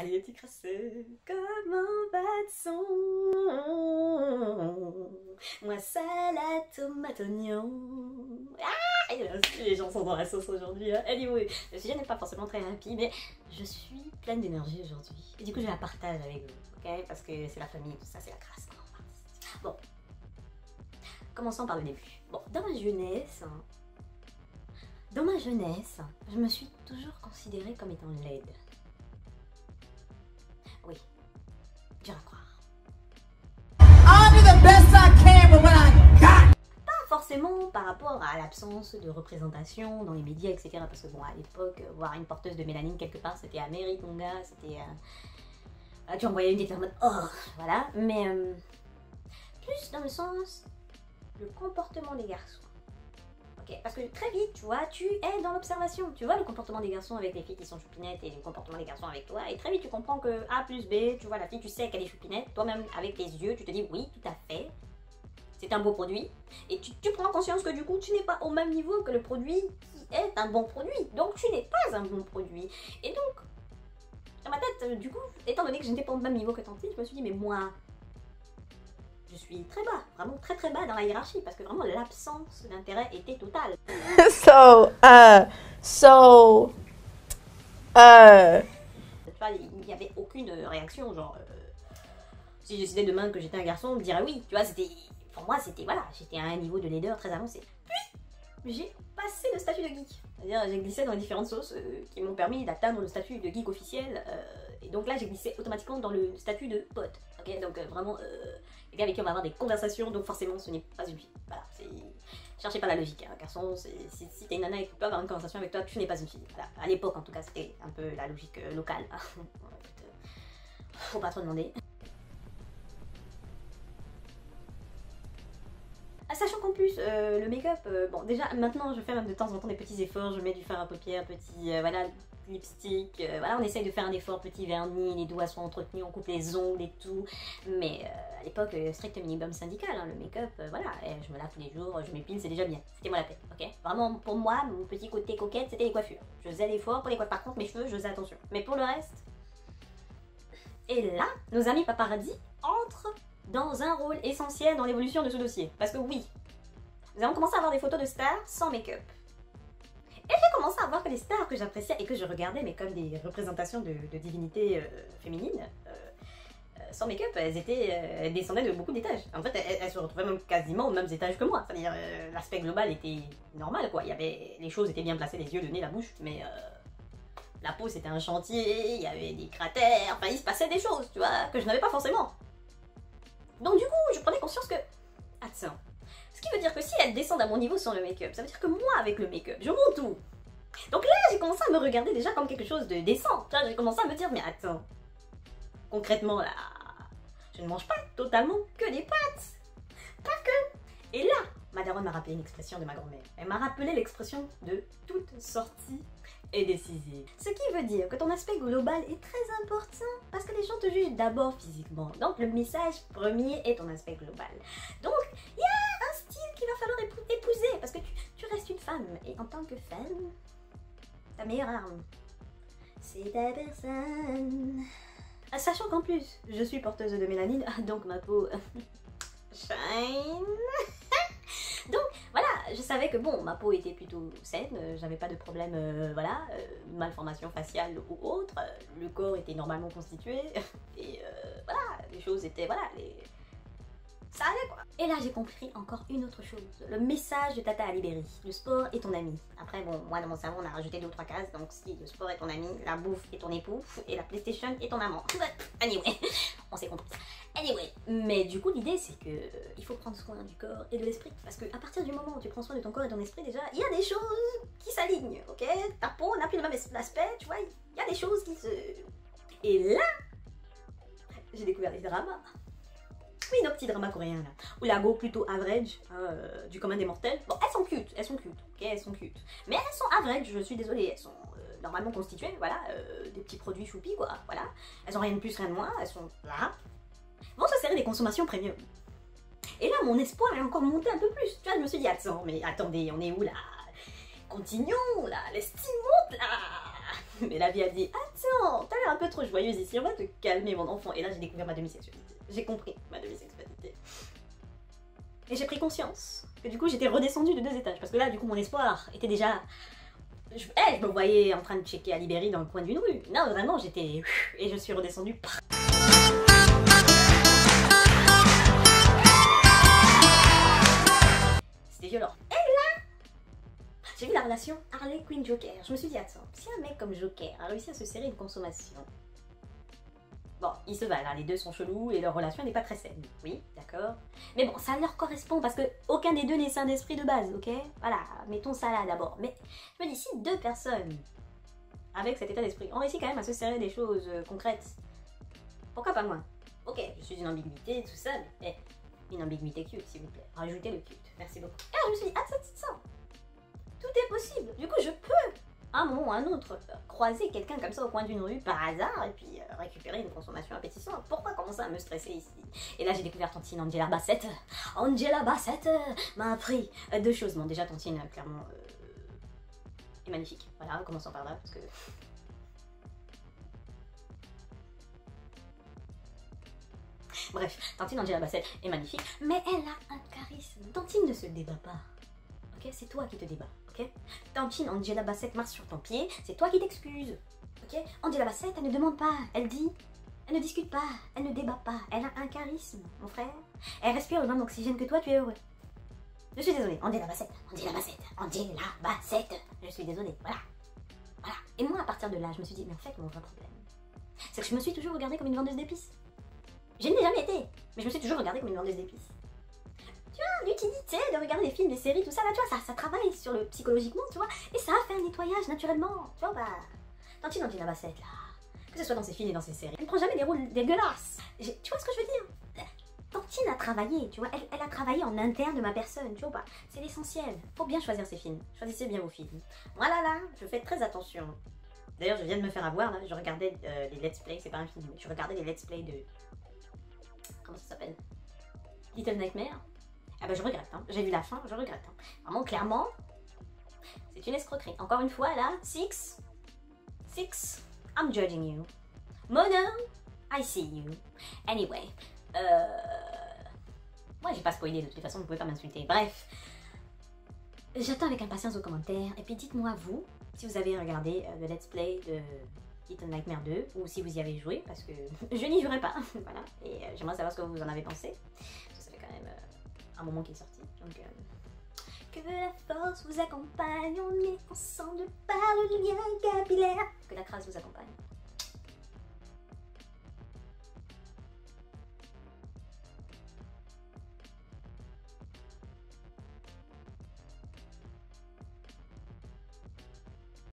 Salut les petits crasseux, comment va-t-on? Moi salade, tomate, oignon. Ah, les gens sont dans la sauce aujourd'hui. Hein. Anyway, le sujet n'est pas forcément très rapide, mais je suis pleine d'énergie aujourd'hui. Et du coup, je la partage avec vous, ok? Parce que c'est la famille, tout ça, c'est la crasse. Bon, commençons par le début. Bon, dans ma jeunesse, je me suis toujours considérée comme étant laide. Oui, dur à croire. Pas forcément par rapport à l'absence de représentation dans les médias, etc. Parce que bon, à l'époque, voir une porteuse de mélanine quelque part, c'était Amérique, mon gars, c'était... tu envoyais une tête en mode, oh, voilà. Mais plus dans le sens, le comportement des garçons. Okay. Parce que très vite, tu vois, tu es dans l'observation. Tu vois le comportement des garçons avec les filles qui sont choupinettes et le comportement des garçons avec toi. Et très vite, tu comprends que A plus B, tu vois la fille, tu sais qu'elle est choupinette. Toi-même, avec tes yeux, tu te dis oui, tout à fait. C'est un beau produit. Et tu prends conscience que du coup, tu n'es pas au même niveau que le produit qui est un bon produit. Donc, tu n'es pas un bon produit. Et donc, dans ma tête, du coup, étant donné que je n'étais pas au même niveau que Tanti, je me suis dit, mais moi... je suis très bas, vraiment très très bas dans la hiérarchie parce que vraiment l'absence d'intérêt était totale. Tu vois, il n'y avait aucune réaction, genre si je décidais demain que j'étais un garçon, on me dirait oui, tu vois, c'était, pour moi c'était, voilà, j'étais à un niveau de laideur très avancé. Puis, j'ai passé le statut de geek, c'est-à-dire j'ai glissé dans les différentes sauces qui m'ont permis d'atteindre le statut de geek officiel, et donc là j'ai glissé automatiquement dans le statut de pote, ok, donc vraiment... les gars avec qui on va avoir des conversations, donc forcément ce n'est pas une fille. Voilà, cherchez pas la logique, hein. Garçon, si t'es une nana et que tu peux avoir une conversation avec toi, tu n'es pas une fille. Voilà. À l'époque en tout cas, c'était un peu la logique locale. Faut pas trop demander. Sachant qu'en plus, le make-up, bon déjà maintenant je fais même de temps en temps des petits efforts, je mets du fard à paupières, petit, voilà, lipstick, voilà, on essaye de faire un effort, petit vernis, les doigts sont entretenus, on coupe les ongles et tout, mais à l'époque, strict minimum syndical, hein, le make-up, voilà, je me lave tous les jours, je m'épile, c'est déjà bien, foutez-moi la paix, ok? Vraiment, pour moi, mon petit côté coquette, c'était les coiffures, je faisais l'effort pour les coiffures, par contre mes cheveux, je faisais attention, mais pour le reste, et là, nos amis paparazzi entrent dans un rôle essentiel dans l'évolution de ce dossier. Parce que oui, nous avons commencé à avoir des photos de stars sans make-up. Et j'ai commencé à voir que les stars que j'appréciais et que je regardais, mais comme des représentations de divinités féminines, sans make-up, elles descendaient de beaucoup d'étages. En fait, elles se retrouvaient même quasiment aux mêmes étages que moi. C'est-à-dire, l'aspect global était normal, quoi. Il y avait, les choses étaient bien placées, les yeux, le nez, la bouche, mais... la peau, c'était un chantier, il y avait des cratères, enfin, il se passait des choses, tu vois, que je n'avais pas forcément. Donc du coup, je prenais conscience que... attends, ce qui veut dire que si elles descendent à mon niveau sans le make-up, ça veut dire que moi, avec le make-up, je monte tout. Donc là, j'ai commencé à me regarder déjà comme quelque chose de décent. J'ai commencé à me dire, mais attends, concrètement là, je ne mange pas totalement que des pâtes. Pas que. Et là, ma daronne m'a rappelé une expression de ma grand-mère. Elle m'a rappelé l'expression de toute sortie est décisive. Ce qui veut dire que ton aspect global est très important parce que les gens te jugent d'abord physiquement. Donc le message premier est ton aspect global. Donc il y a un style qu'il va falloir épouser parce que tu restes une femme et en tant que femme, ta meilleure arme, c'est ta personne. Sachant qu'en plus, je suis porteuse de mélanine, donc ma peau shine. Donc voilà, je savais que bon, ma peau était plutôt saine, j'avais pas de problème, voilà, malformation faciale ou autre, le corps était normalement constitué, et voilà, les choses étaient, voilà, ça allait quoi. Et là j'ai compris encore une autre chose, le message de Tata Alibéry, le sport est ton ami. Après bon, moi dans mon cerveau on a rajouté 2 ou 3 cases, donc si le sport est ton ami, la bouffe est ton époux, et la PlayStation est ton amant. Anyway, on s'est compris. Anyway, mais du coup l'idée c'est que il faut prendre soin du corps et de l'esprit parce que à partir du moment où tu prends soin de ton corps et de ton esprit déjà, il y a des choses qui s'alignent, ok? Ta peau n'a plus le même aspect, tu vois, il y a des choses qui se... Et là, j'ai découvert les dramas. Oui, nos petits dramas coréens là, ou la go plutôt average, hein, du commun des mortels. Bon, elles sont cute, ok, elles sont cute. Mais elles sont average, je suis désolée, elles sont normalement constituées, voilà, des petits produits choupis quoi, voilà. Elles ont rien de plus, rien de moins, elles sont là. Vont se serrer des consommations premium. Et là, mon espoir est encore monté un peu plus. Tu vois, je me suis dit, attends, mais attendez, on est où là? Continuons là, l'estime monte là. Mais la vie a dit, attends, t'as l'air un peu trop joyeuse ici, on va te calmer mon enfant. Et là j'ai découvert ma demisexualité. J'ai compris ma demisexualité. Et j'ai pris conscience que du coup j'étais redescendue de 2 étages. Parce que là du coup mon espoir était déjà... Je me voyais en train de checker à Libéry dans le coin d'une rue. Non vraiment j'étais... Et je suis redescendue. C'était violent. Et là, j'ai vu la relation Harley Quinn Joker. Je me suis dit, attends, si un mec comme Joker a réussi à se serrer une consommation... Bon, ils se valent, hein, les deux sont chelous et leur relation n'est pas très saine. Oui, d'accord. Mais bon, ça leur correspond parce que aucun des deux n'est sain d'esprit de base, ok? Voilà, mettons ça là d'abord. Mais je me dis, si 2 personnes avec cet état d'esprit ont réussi quand même à se serrer des choses concrètes, pourquoi pas moi? Ok, je suis une ambiguïté, tout ça, mais une ambiguïté cute, s'il vous plaît. Rajoutez le cute, merci beaucoup. Et alors je me suis dit, ah ça, tout est possible. Du coup, je peux, à un moment ou à un autre, croiser quelqu'un comme ça au coin d'une rue par hasard et puis récupérer une consommation appétissante. Pourquoi commencer à me stresser ici? Et là, j'ai découvert Tantine Angela Bassett. Angela Bassett m'a appris 2 choses. Bon, déjà, Tantine, clairement, est magnifique. Voilà, commençons par là, parce que... Bref, Tantine Angela Bassett est magnifique, mais elle a un charisme. Tantine ne se débat pas. Ok, c'est toi qui te débats. Ok, Tantine Angela Bassett marche sur ton pied, c'est toi qui t'excuses. Ok, Angela Bassett, elle ne demande pas, elle dit, elle ne discute pas, elle ne débat pas, elle a un charisme, mon frère. Elle respire le même oxygène que toi, tu es heureux. Je suis désolée, Angela Bassett, Angela Bassett, Angela Bassett. Je suis désolée, voilà. Voilà. Et moi, à partir de là, je me suis dit, mais en fait, mon vrai problème, c'est que je me suis toujours regardée comme une vendeuse d'épices. Je ne l'ai jamais été, mais je me suis toujours regardée comme une vendeuse d'épices. Tu vois, l'utilité de regarder des films, des séries, tout ça, là, tu vois, ça travaille sur le psychologiquement, tu vois, et ça fait un nettoyage naturellement, tu vois, bah... Tantine Angela Bassett, là, que ce soit dans ses films et dans ses séries, elle ne prend jamais des rôles dégueulasses. Tu vois ce que je veux dire? Tantine a travaillé, tu vois, elle a travaillé en interne de ma personne, tu vois, bah, c'est l'essentiel. Faut bien choisir ses films, choisissez bien vos films. Voilà, là, je fais très attention. D'ailleurs, je viens de me faire avoir, là, je regardais les let's play, c'est pas un film, mais je regardais les let's play de... Comment ça s'appelle? Little Nightmare. Ah bah je regrette, hein. J'ai vu la fin, je regrette. Hein. Vraiment, clairement, c'est une escroquerie. Encore une fois, là, Six, I'm judging you. Mono, I see you. Anyway, moi j'ai pas spoilé, de toute façon, vous pouvez pas m'insulter. Bref, j'attends avec impatience vos commentaires. Et puis dites-moi, vous, si vous avez regardé le let's play de Little Nightmare 2, ou si vous y avez joué, parce que je n'y jouerai pas. Voilà, et j'aimerais savoir ce que vous en avez pensé. Ça fait quand même... un moment qu'il est sorti. Donc, que la force vous accompagne, on est ensemble par le lien capillaire. Que la crasse vous accompagne.